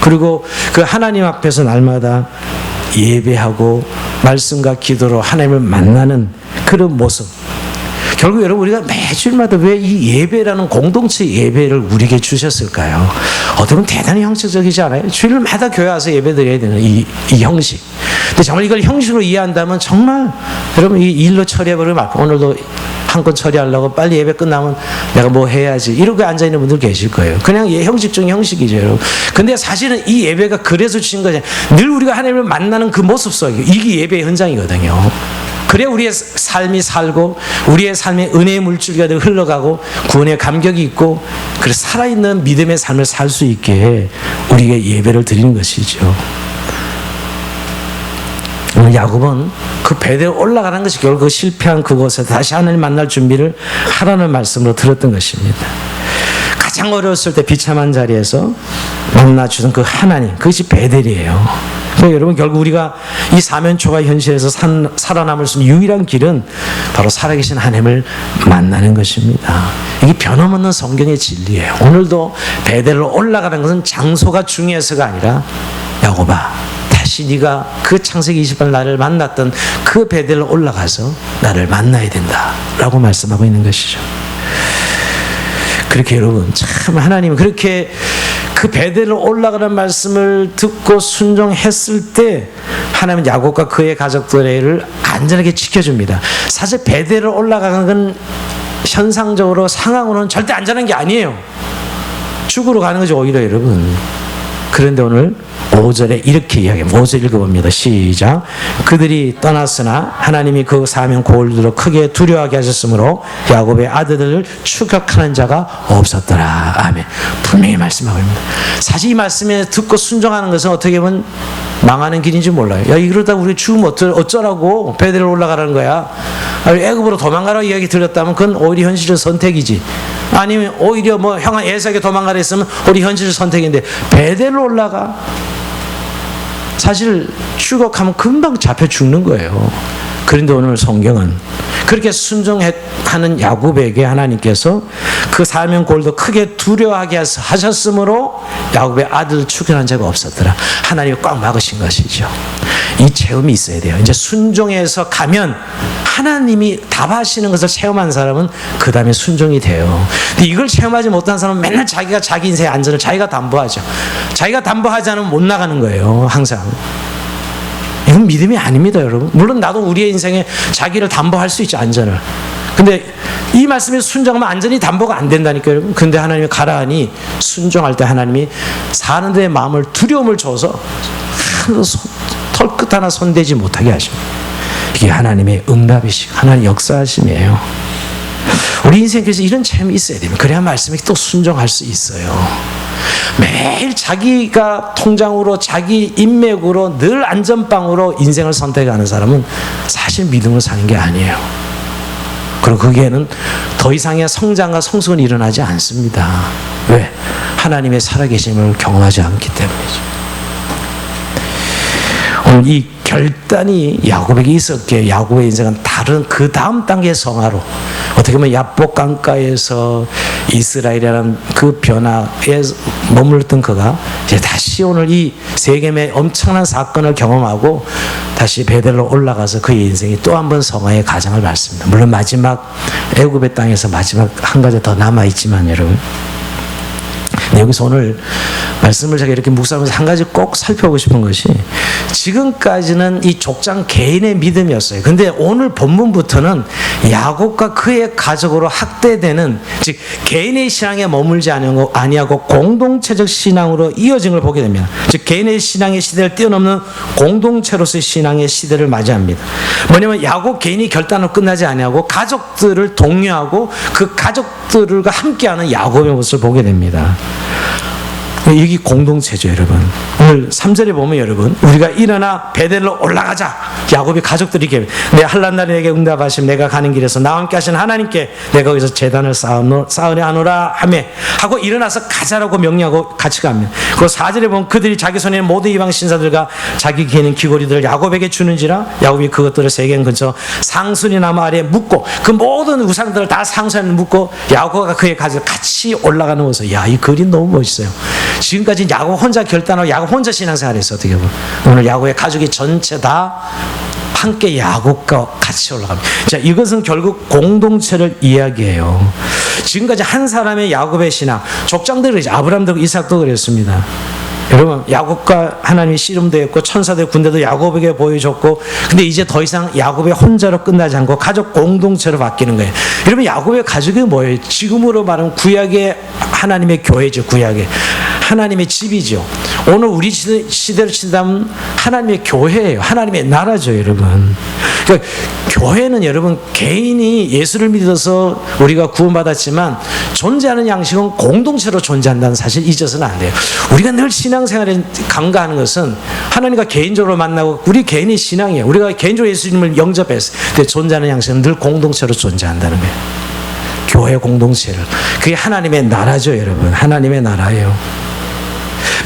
[SPEAKER 1] 그리고 그 하나님 앞에서 날마다 예배하고 말씀과 기도로 하나님을 만나는 그런 모습. 결국 여러분 우리가 매주일마다 왜 이 예배라는 공동체 예배를 우리에게 주셨을까요? 어떻게 보면 대단히 형식적이지 않아요? 주일마다 교회 와서 예배 드려야 되는 이 형식. 근데 정말 이걸 형식으로 이해한다면 정말 여러분 이 일로 처리해버리면 오늘도 한 건 처리하려고 빨리 예배 끝나면 내가 뭐 해야지 이렇게 앉아있는 분들 계실 거예요. 그냥 형식 중에 형식이죠, 여러분. 근데 사실은 이 예배가 그래서 주신 거잖아요. 늘 우리가 하나님을 만나는 그 모습 속에 이게 예배의 현장이거든요. 그래야 우리의 삶이 살고 우리의 삶에 은혜의 물줄기가 늘 흘러가고 구원의 감격이 있고 그래서 살아있는 믿음의 삶을 살 수 있게 우리에게 예배를 드리는 것이죠. 오늘 야곱은 그 베델 올라가는 것이 결국 그 실패한 그곳에 다시 하나님 만날 준비를 하라는 말씀으로 들었던 것입니다. 가장 어려웠을 때 비참한 자리에서 만나주던 그 하나님, 그것이 베델이에요. 그래서 여러분 결국 우리가 이 사면초가 현실에서 살아남을 수 있는 유일한 길은 바로 살아계신 하나님을 만나는 것입니다. 이게 변함없는 성경의 진리예요. 오늘도 베델로 올라가는 것은 장소가 중요해서가 아니라 야곱아 다시 네가 그 창세기 20번 나를 만났던 그 베델로 올라가서 나를 만나야 된다라고 말씀하고 있는 것이죠. 그렇게 여러분 참 하나님 그렇게 그 베델로 올라가는 말씀을 듣고 순종했을 때 하나님은 야곱과 그의 가족들을 안전하게 지켜줍니다. 사실 베델로 올라가는 건 현상적으로 상황으로는 절대 안전한 게 아니에요. 죽으러 가는 거죠 오히려 여러분. 그런데 오늘 5절에 이렇게 이야기합니다. 5절 읽어봅니다. 시작. 그들이 떠났으나 하나님이 그 사명 고을들로 크게 두려워하게 하셨으므로 야곱의 아들들을 추격하는 자가 없었더라. 아멘. 분명히 말씀하고 있습니다. 사실 이 말씀에 듣고 순종하는 것은 어떻게 보면 망하는 길인지 몰라요. 야 이러다 우리 죽으면 어쩌라고 베델로 올라가라는 거야. 애굽으로 도망가라고 이야기 들었다면 그건 오히려 현실의 선택이지. 아니면 오히려 뭐 형아 에사에게 도망가라 했으면 우리 현실 선택인데 베델로 올라가. 사실 출국하면 금방 잡혀 죽는 거예요. 그런데 오늘 성경은 그렇게 순종하는 야곱에게 하나님께서 그 사명 골도 크게 두려워하게 하셨으므로 야곱의 아들을 죽여난 자가 없었더라. 하나님이 꽉 막으신 것이죠. 이 체험이 있어야 돼요. 이제 순종해서 가면 하나님이 답하시는 것을 체험한 사람은 그 다음에 순종이 돼요. 근데 이걸 체험하지 못한 사람은 맨날 자기가 자기 인생의 안전을 자기가 담보하죠. 자기가 담보하지 않으면 못 나가는 거예요. 항상. 이건 믿음이 아닙니다, 여러분. 물론 나도 우리의 인생에 자기를 담보할 수 있죠, 안전을. 근데 이 말씀에 순종하면 안전이 담보가 안 된다니까요, 여러분. 근데 하나님이 가라 하니 순종할 때 하나님이 사는 데의 마음을 두려움을 줘서 털끝 하나 손대지 못하게 하십니다. 이게 하나님의 응답이시고 하나님의 역사하심이에요. 우리 인생에서 이런 체험이 있어야 됩니다. 그래야 말씀에 또 순종할 수 있어요. 매일 자기가 통장으로 자기 인맥으로 늘 안전빵으로 인생을 선택하는 사람은 사실 믿음으로 사는 게 아니에요. 그리고 거기에는 더 이상의 성장과 성숙은 일어나지 않습니다. 왜? 하나님의 살아계심을 경험하지 않기 때문이죠. 오늘 이 결단이 야곱에게 있었기에 야곱의 인생은 다른 그 다음 단계의 성화로, 어떻게 보면 야복 강가에서 이스라엘이라는 그 변화에 머물렀던 그가 이제 다시 오늘 이 세겜의 엄청난 사건을 경험하고 다시 베델로 올라가서 그의 인생이 또 한 번 성화의 과정을 밟습니다. 물론 마지막 애굽의 땅에서 마지막 한 가지 더 남아있지만 여러분, 여기서 오늘 말씀을 제가 이렇게 묵상하면서 한 가지 꼭 살펴보고 싶은 것이, 지금까지는 이 족장 개인의 믿음이었어요. 근데 오늘 본문부터는 야곱과 그의 가족으로 학대되는, 즉 개인의 신앙에 머물지 아니하고 공동체적 신앙으로 이어진 걸 보게 됩니다. 즉 개인의 신앙의 시대를 뛰어넘는 공동체로서의 신앙의 시대를 맞이합니다. 뭐냐면 야곱 개인이 결단으로 끝나지 아니하고 가족들을 독려하고 그 가족들과 함께하는 야곱의 모습을 보게 됩니다. 여기 공동체죠, 여러분. 오늘 3절에 보면 여러분, 우리가 일어나 베델로 올라가자. 야곱이 가족들이 이렇게, 내 한란 날에 내게 응답하시면 내가 가는 길에서 나와 함께 하신 하나님께 내가 거기서 제단을 쌓으려 하노라 하며 하고 일어나서 가자라고 명령하고 같이 갑니다. 그 4절에 보면 그들이 자기 손에 모든 이방 신사들과 자기 개인 귀고리들을 야곱에게 주는지라 야곱이 그것들을 세겜 근처 상수리 나무 아래에 묻고, 그 모든 우상들을 다 상수리에 묻고 야곱과 그의 가족 같이 올라가는 모습. 야, 이 그림 너무 멋있어요. 지금까지 야곱 혼자 결단하고 야곱 혼자 신앙생활했어. 어떻게 보면 오늘 야곱의 가족이 전체 다 함께 야곱과 같이 올라갑니다. 자, 이것은 결국 공동체를 이야기해요. 지금까지 한 사람의 야곱의 신앙, 족장들이 그랬죠. 아브라함도 이삭도 그랬습니다. 여러분, 야곱과 하나님이 씨름도 했고 천사들 군대도 야곱에게 보여줬고, 근데 이제 더 이상 야곱의 혼자로 끝나지 않고 가족 공동체로 바뀌는 거예요. 여러분, 야곱의 가족이 뭐예요? 지금으로 말하면 구약의 하나님의 교회죠. 구약의 하나님의 집이죠. 오늘 우리 시대로 친다면 하나님의 교회예요. 하나님의 나라죠, 여러분. 그러니까 교회는 여러분, 개인이 예수를 믿어서 우리가 구원받았지만 존재하는 양식은 공동체로 존재한다는 사실 잊어서는 안 돼요. 우리가 늘 신앙생활에 간과하는 것은 하나님과 개인적으로 만나고 우리 개인의 신앙이에요. 우리가 개인적으로 예수님을 영접했어요. 근데 존재하는 양식은 늘 공동체로 존재한다는 거예요. 교회 공동체를. 그게 하나님의 나라죠, 여러분. 하나님의 나라예요.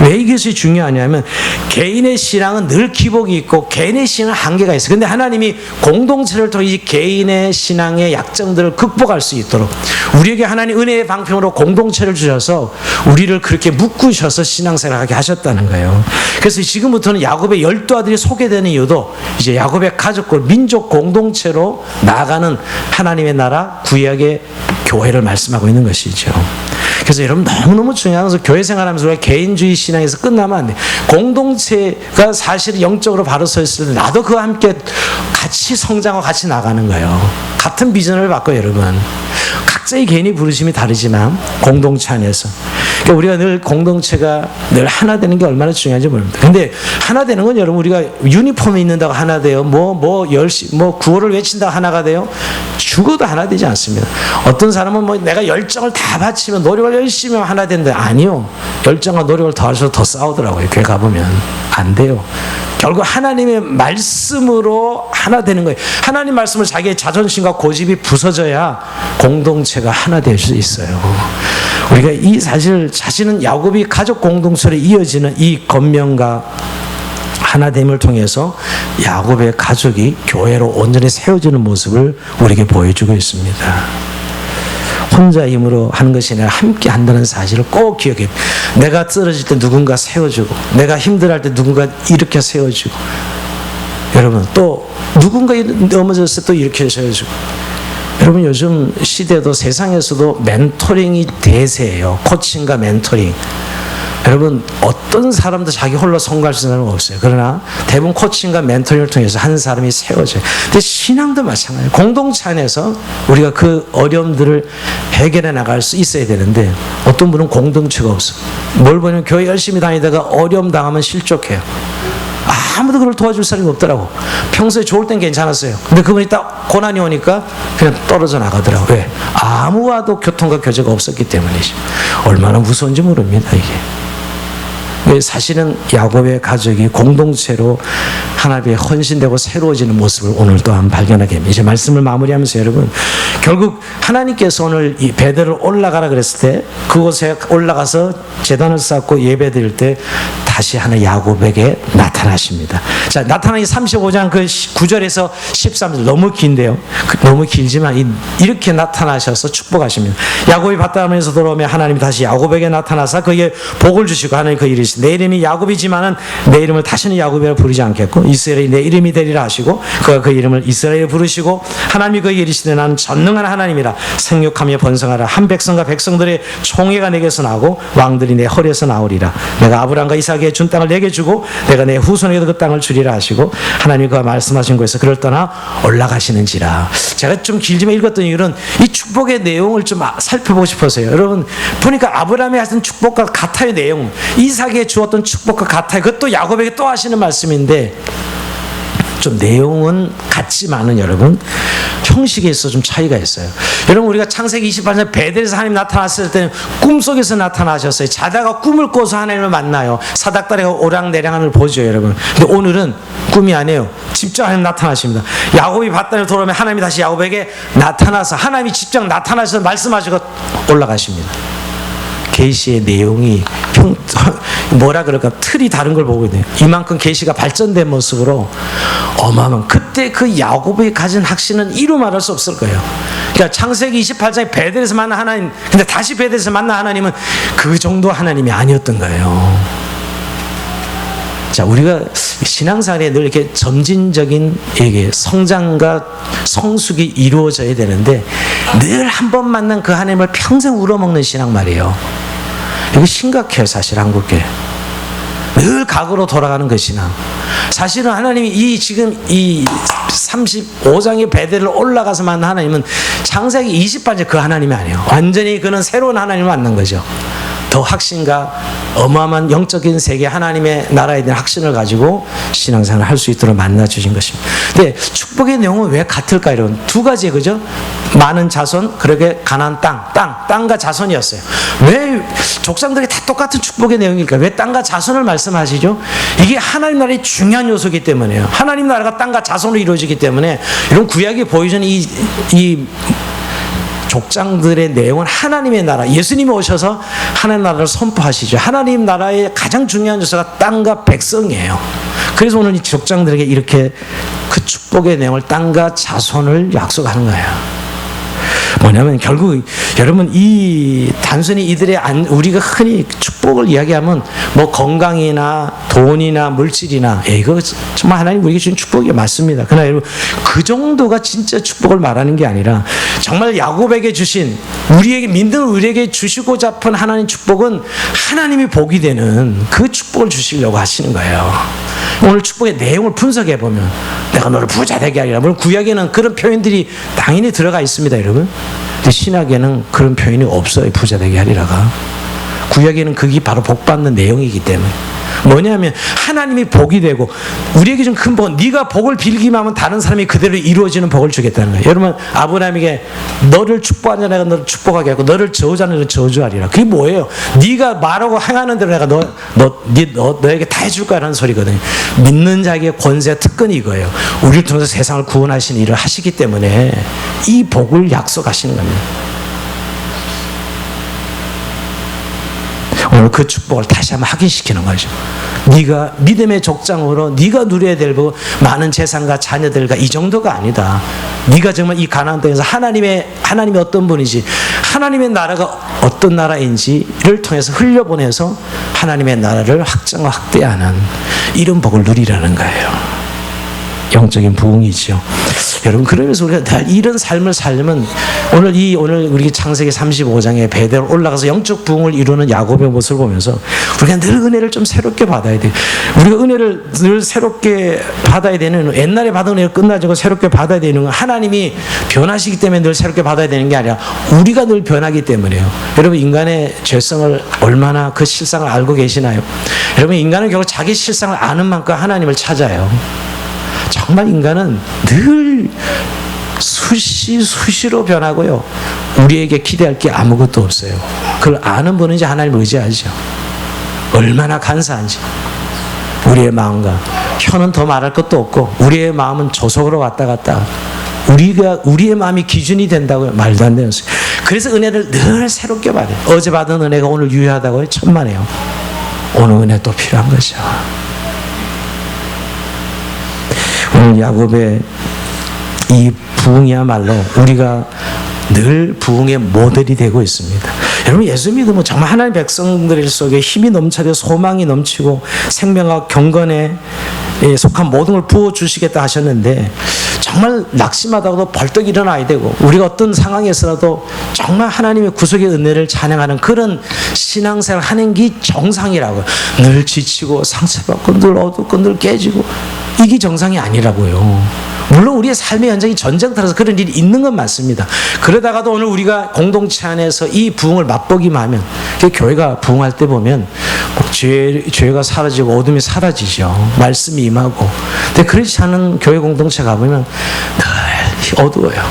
[SPEAKER 1] 왜 이것이 중요하냐면, 개인의 신앙은 늘 기복이 있고 개인의 신앙은 한계가 있어요. 근데 하나님이 공동체를 통해 이 개인의 신앙의 약점들을 극복할 수 있도록 우리에게 하나님 은혜의 방편으로 공동체를 주셔서 우리를 그렇게 묶으셔서 신앙생활하게 하셨다는 거예요. 그래서 지금부터는 야곱의 12아들이 소개되는 이유도 이제 야곱의 가족과 민족 공동체로 나아가는 하나님의 나라 구약의 교회를 말씀하고 있는 것이죠. 그래서 여러분, 너무너무 중요한 것은 교회 생활하면서 우리가 개인주의 신앙에서 끝나면 안 돼. 공동체가 사실 영적으로 바로 서 있을 때 나도 그와 함께 같이 성장하고 같이 나가는 거예요. 같은 비전을 바꿔요, 여러분. 각자의 개인이 부르심이 다르지만 공동체 안에서, 그러니까 우리가 늘 공동체가 늘 하나 되는 게 얼마나 중요한지 모릅니다. 근데 하나 되는 건 여러분, 우리가 유니폼이 있는다고 하나 돼요. 구호를 외친다고 하나가 돼요. 죽어도 하나 되지 않습니다. 어떤 사람은 내가 열정을 다 바치면 노력을 열심히 하면 하나 된다. 아니요. 열정과 노력을 더할수록 더 싸우더라고요. 교회 가보면 안 돼요. 결국 하나님의 말씀으로 하나 되는 거예요. 하나님 말씀을 자기의 자존심과 고집이 부서져야 공동체가 하나 될 수 있어요. 우리가 이 사실은 야곱이 가족 공동체로 이어지는 이 권면과 하나됨을 통해서 야곱의 가족이 교회로 온전히 세워지는 모습을 우리에게 보여주고 있습니다. 혼자 힘으로 하는 것이 아니라 함께 한다는 사실을 꼭 기억해요. 내가 쓰러질 때 누군가 세워주고, 내가 힘들어할 때 누군가 일으켜 세워주고, 여러분 또 누군가 넘어졌을 때 또 일으켜 세워주고. 여러분 요즘 시대도 세상에서도 멘토링이 대세예요. 코칭과 멘토링. 여러분 어떤 사람도 자기 홀로 성공할 수 있는 사람은 없어요. 그러나 대부분 코칭과 멘토링을 통해서 한 사람이 세워져요. 근데 신앙도 마찬가지예요. 공동체 안에서 우리가 그 어려움들을 해결해 나갈 수 있어야 되는데 어떤 분은 공동체가 없어. 뭘 보냐면 교회 열심히 다니다가 어려움 당하면 실족해요. 아무도 그걸 도와줄 사람이 없더라고. 평소에 좋을 땐 괜찮았어요. 근데 그분이 딱 고난이 오니까 그냥 떨어져 나가더라고. 왜? 아무와도 교통과 교제가 없었기 때문이죠. 얼마나 무서운지 모릅니다, 이게. 사실은 야곱의 가족이 공동체로 하나님의 헌신되고 새로워지는 모습을 오늘 또한 발견하게 됩니다. 이제 말씀을 마무리하면서 여러분, 결국 하나님께서 오늘 이 베델을 올라가라 그랬을 때 그곳에 올라가서 제단을 쌓고 예배드릴 때 다시 하나 야곱에게 나타나십니다. 자, 나타나기 35장 그 9절에서 13절 너무 긴데요. 너무 길지만 이렇게 나타나셔서 축복하십니다. 야곱이 바다하면서 돌아오면 하나님이 다시 야곱에게 나타나서 그에게 복을 주시고 하나님 그 이르시되 내 이름이 야곱이지만은 내 이름을 다시는 야곱이라 부르지 않겠고 이스라엘이 내 이름이 되리라 하시고 그가 그 이름을 이스라엘 부르시고 하나님이 그에게 이르시되 나는 전능한 하나님이라 생육하며 번성하라 한 백성과 백성들의 총회가 내게서 나고 왕들이 내 허리에서 나오리라 내가 아브라함과 이삭에게 준 땅을 내게 주고 내가 내 후손에게도 그 땅을 주리라 하시고 하나님이 그가 말씀하신 곳에서 그를 떠나 올라가시는지라. 제가 좀 길지만 읽었던 이유는 이 축복의 내용을 좀 살펴보고 싶어서요. 여러분 보니까 아브라함이 하신 축복과 같아요. 내용 이삭에게 주었던 축복과 같아요. 그것도 야곱에게 또 하시는 말씀인데 좀 내용은 같지만은 여러분 형식에 있어 좀 차이가 있어요. 여러분 우리가 창세기 28장 베델에서 하나님 나타났을 때는 꿈속에서 나타나셨어요. 자다가 꿈을 꿔서 하나님을 만나요. 사닥다리가 오랑내랑하는 보죠 여러분. 근데 오늘은 꿈이 아니에요. 직접 하나님 나타나십니다. 야곱이 밧단을 돌아오면 하나님이 다시 야곱에게 나타나서 하나님이 직접 나타나셔서 말씀하시고 올라가십니다. 계시의 내용이 뭐라 그럴까 틀이 다른 걸 보고 있네요. 이만큼 계시가 발전된 모습으로 어마어마한 그때 그 야곱이 가진 확신은 이루 말할 수 없을 거예요. 그러니까 창세기 28장에 베델에서 만난 하나님, 근데 다시 베델에서 만난 하나님은 그 정도 하나님이 아니었던 거예요. 자, 우리가 신앙생활에 늘 이렇게 점진적인 성장과 성숙이 이루어져야 되는데 늘 한 번 만난 그 하나님을 평생 우러먹는 신앙 말이에요. 이거 심각해요, 사실 한국교회. 늘 과거로 돌아가는 그 신앙. 사실은 하나님이 지금 이 35장의 베델을 올라가서 만난 하나님은 창세기 28장 그 하나님이 아니에요. 완전히 그는 새로운 하나님을 만난 거죠. 더 확신과 어마어마한 영적인 세계 하나님의 나라에 대한 확신을 가지고 신앙생활을 할 수 있도록 만나주신 것입니다. 근데 축복의 내용은 왜 같을까? 이런 두 가지 그죠? 많은 자손, 그러게 가나안 땅과 자손이었어요. 왜 족장들이 다 똑같은 축복의 내용일까? 왜 땅과 자손을 말씀하시죠? 이게 하나님 나라의 중요한 요소이기 때문에요. 하나님 나라가 땅과 자손으로 이루어지기 때문에 이런 구약이 보여주는 이 족장들의 내용은 하나님의 나라, 예수님이 오셔서 하나님 나라를 선포하시죠. 하나님 나라의 가장 중요한 요소가 땅과 백성이에요. 그래서 오늘 이 족장들에게 이렇게 그 축복의 내용을 땅과 자손을 약속하는 거예요. 뭐냐면 결국 여러분 이 단순히 이들의 우리가 흔히 축복을 이야기하면 뭐 건강이나 돈이나 물질이나 이거 정말 하나님 우리에게 주신 축복이 맞습니다. 그러나 여러분 그 정도가 진짜 축복을 말하는 게 아니라 정말 야곱에게 주신 우리에게 믿는 우리에게 주시고자 한 하나님 축복은 하나님이 복이 되는 그 축복을 주시려고 하시는 거예요. 오늘 축복의 내용을 분석해 보면 내가 너를 부자 되게 하리라. 물론 구약에는 그런 표현들이 당연히 들어가 있습니다, 여러분. 근데 신약에는 그런 표현이 없어요. 부자 되게 하리라가. 구약에는 그게 바로 복받는 내용이기 때문에. 뭐냐면 하나님이 복이 되고 우리에게 좀 큰 복, 네가 복을 빌기만 하면 다른 사람이 그대로 이루어지는 복을 주겠다는 거예요. 여러분, 아브라함에게 너를 축복하는 내가 너를 축복하게 하고 너를 저주하는 너를 저주하리라. 그게 뭐예요? 네가 말하고 행하는 대로 내가 너에게 다 해줄 거라는 소리거든요. 믿는 자에게 권세 특권이 이거예요. 우리를 통해서 세상을 구원하시는 일을 하시기 때문에 이 복을 약속하시는 겁니다. 오늘 그 축복을 다시 한번 확인시키는 거죠. 네가 믿음의 족장으로 네가 누려야 될 많은 재산과 자녀들과 이 정도가 아니다. 네가 정말 이 가나안 땅에서 하나님이 어떤 분이지, 하나님의 나라가 어떤 나라인지를 통해서 흘려보내서 하나님의 나라를 확장과 확대하는 이런 복을 누리라는 거예요. 영적인 부흥이죠. 여러분, 그러면서 우리가 늘 이런 삶을 살려면 오늘 우리 창세기 35장에 베델로 올라가서 영적 부흥을 이루는 야곱의 모습을 보면서 우리가 늘 은혜를 좀 새롭게 받아야 돼요. 우리가 은혜를 늘 새롭게 받아야 되는, 옛날에 받은 은혜가 끝나지고 새롭게 받아야 되는 건 하나님이 변하시기 때문에 늘 새롭게 받아야 되는 게 아니라 우리가 늘 변하기 때문에요. 여러분, 인간의 죄성을 얼마나 그 실상을 알고 계시나요? 여러분, 인간은 결국 자기 실상을 아는 만큼 하나님을 찾아요. 정말 인간은 늘 수시로 변하고요. 우리에게 기대할 게 아무것도 없어요. 그걸 아는 분은 이제 하나님을 의지하죠. 얼마나 간사한지. 우리의 마음과 혀는 더 말할 것도 없고 우리의 마음은 조속으로 왔다 갔다. 우리의 마음이 기준이 된다고요. 말도 안 되는 소리. 그래서 은혜를 늘 새롭게 받아요. 어제 받은 은혜가 오늘 유효하다고요. 천만에요. 오늘 은혜 또 필요한 거죠. 오늘 야곱의 이 부흥이야말로 우리가 늘 부흥의 모델이 되고 있습니다. 여러분, 예수 믿으면 정말 하나님의 백성들 속에 힘이 넘쳐서 소망이 넘치고 생명과 경건에 속한 모든 걸 부어주시겠다 하셨는데 정말 낙심하다가도 벌떡 일어나야 되고 우리가 어떤 상황에서라도 정말 하나님의 구속의 은혜를 찬양하는 그런 신앙생활을 하는 게 정상이라고요. 늘 지치고 상처받고 늘 어둡고 늘 깨지고 이게 정상이 아니라고요. 물론 우리의 삶의 현장이 전쟁터라서 그런 일이 있는 건 맞습니다. 그러다가도 오늘 우리가 공동체 안에서 이 부흥을 맛보기만 하면, 교회가 부흥할 때 보면 죄가 사라지고 어둠이 사라지죠. 말씀이 임하고. 근데 그렇지 않은 교회 공동체 가보면 늘 어두워요.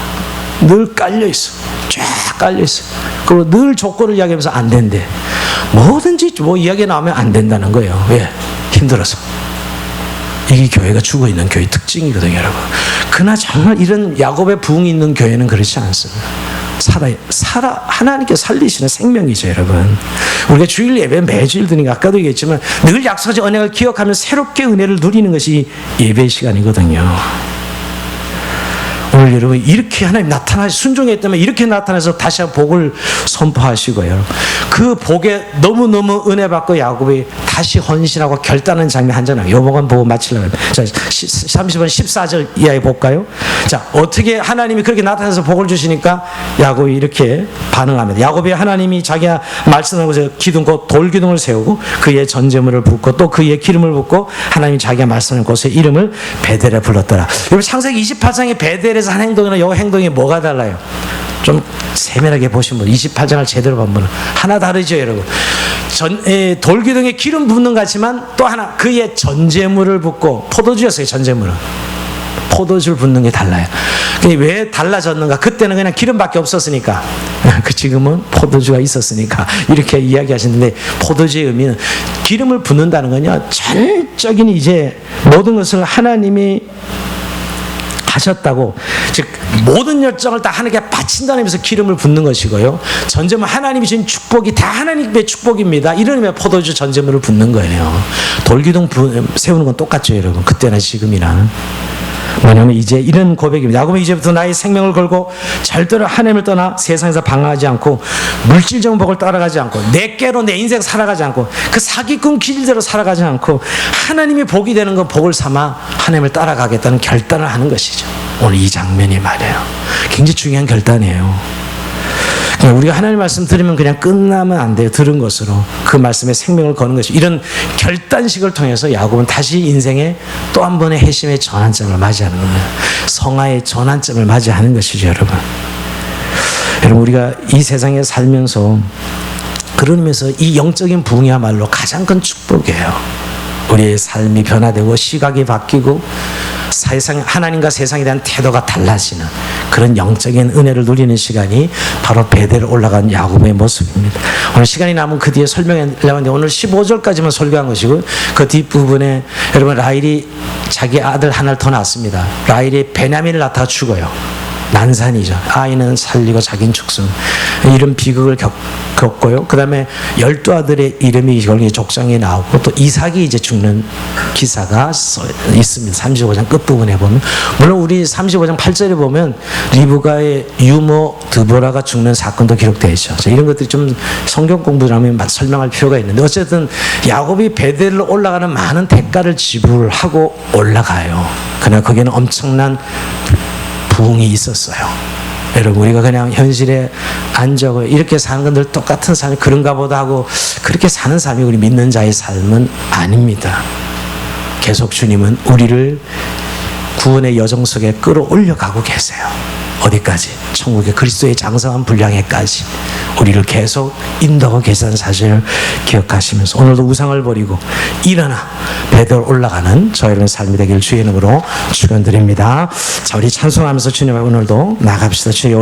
[SPEAKER 1] 늘 깔려있어. 쫙 깔려있어. 그리고 늘 조건을 이야기하면서 안 된대. 뭐든지 이야기 나오면 안 된다는 거예요. 왜? 힘들어서. 이게 교회가 죽어있는 교회 특징이거든요, 여러분. 그러나 정말 이런 야곱의 부흥이 있는 교회는 그렇지 않습니다. 하나님께 살리시는 생명이죠, 여러분. 우리가 주일 예배 매주일 드리니까 아까도 얘기했지만 늘 약속하신 언약을 기억하며 새롭게 은혜를 누리는 것이 예배 시간이거든요. 오늘 여러분 이렇게 하나님 순종했다면 이렇게 나타나서 다시 한번 복을 선포하시고요. 그 복에 너무너무 은혜 받고 야곱이 다시 헌신하고 결단하는 장면 한 장면. 요복은 보고 마치려고 합니다. 자, 30번 14절 이하에 볼까요? 자, 어떻게 하나님이 그렇게 나타나서 복을 주시니까 야곱이 이렇게 반응합니다. 야곱이 하나님이 자기가 말씀하는 곳에 돌기둥을 세우고 그의 전제물을 붓고 또 그의 기름을 붓고 하나님이 자기가 말씀하는 곳에 이름을 베델에 불렀더라. 여러분, 창세기 28장의 베델에서 한 행동이나 이 행동이 뭐가 달라요? 좀 세밀하게 보신 분, 28장을 제대로 본 분은 하나 다르죠, 여러분. 돌기둥에 기름 붓는 것 같지만 또 하나 그의 전제물을 붓고, 포도주였어요, 전제물은. 포도주를 붓는 게 달라요. 왜 달라졌는가? 그때는 그냥 기름밖에 없었으니까. 지금은 포도주가 있었으니까. 이렇게 이야기하시는데, 포도주의 의미는 기름을 붓는다는 건요, 전적인 이제 모든 것을 하나님이 하셨다고, 즉 모든 열정을 다 하나님께 바친다는 의미에서 기름을 붓는 것이고요. 전제물 하나님이 주신 축복이 다 하나님의 축복입니다. 이런 의미의 포도주 전제물을 붓는 거예요. 돌기둥 세우는 건 똑같죠, 여러분. 그때나 지금이나. 뭐냐면 이제 이런 고백입니다. 야곱은 이제부터 나의 생명을 걸고 절대로 하나님을 떠나 세상에서 방황하지 않고 물질적인 복을 따라가지 않고 내께로 내 인생 살아가지 않고 그 사기꾼 길대로 살아가지 않고 하나님이 복이 되는 건 복을 삼아 하나님을 따라가겠다는 결단을 하는 것이죠. 오늘 이 장면이 말이에요. 굉장히 중요한 결단이에요. 우리가 하나님 말씀 들으면 그냥 끝나면 안 돼요. 들은 것으로 그 말씀에 생명을 거는 것이, 이런 결단식을 통해서 야곱은 다시 인생의 또 한 번의 회심의 전환점을 맞이하는 거예요. 성화의 전환점을 맞이하는 것이죠, 여러분. 여러분, 우리가 이 세상에 살면서 그런 의미에서 이 영적인 부흥이야말로 가장 큰 축복이에요. 우리의 삶이 변화되고 시각이 바뀌고 세상, 하나님과 세상에 대한 태도가 달라지는 그런 영적인 은혜를 누리는 시간이 바로 베델 올라간 야곱의 모습입니다. 오늘 시간이 남은 그 뒤에 설명하려고 하는데 오늘 15절까지만 설교한 것이고 그 뒷부분에 여러분 라헬이 자기 아들 하나를 더 낳습니다. 라헬이 베냐민을 낳다가 죽어요. 난산이죠. 아이는 살리고 자기는 죽습. 이런 비극을 겪고요. 그 다음에 12아들의 이름이 족장에 나오고 또 이삭이 이제 죽는 기사가 있습니다. 35장 끝부분에 보면. 물론 우리 35장 8절에 보면 리브가의 유모 드보라가 죽는 사건도 기록되어 있죠. 이런 것들이 좀 성경 공부라면 설명할 필요가 있는데 어쨌든 야곱이 베델로 올라가는 많은 대가를 지불하고 올라가요. 그러나 거기에는 엄청난 부흥이 있었어요. 여러분 우리가 그냥 현실에 앉아고 이렇게 사는 건들 똑같은 삶이 그런가 보다 하고 그렇게 사는 삶이 우리 믿는 자의 삶은 아닙니다. 계속 주님은 우리를 구원의 여정 속에 끌어올려 가고 계세요. 어디까지? 천국의 그리스도의 장성한 분량에까지 우리를 계속 인도하고 계시다는 사실을 기억하시면서 오늘도 우상을 버리고 일어나 베델 올라가는 저희의 삶이 되길 주의 이름으로 축원드립니다. 자, 우리 찬송하면서 주님 오늘도 나갑시다. 주의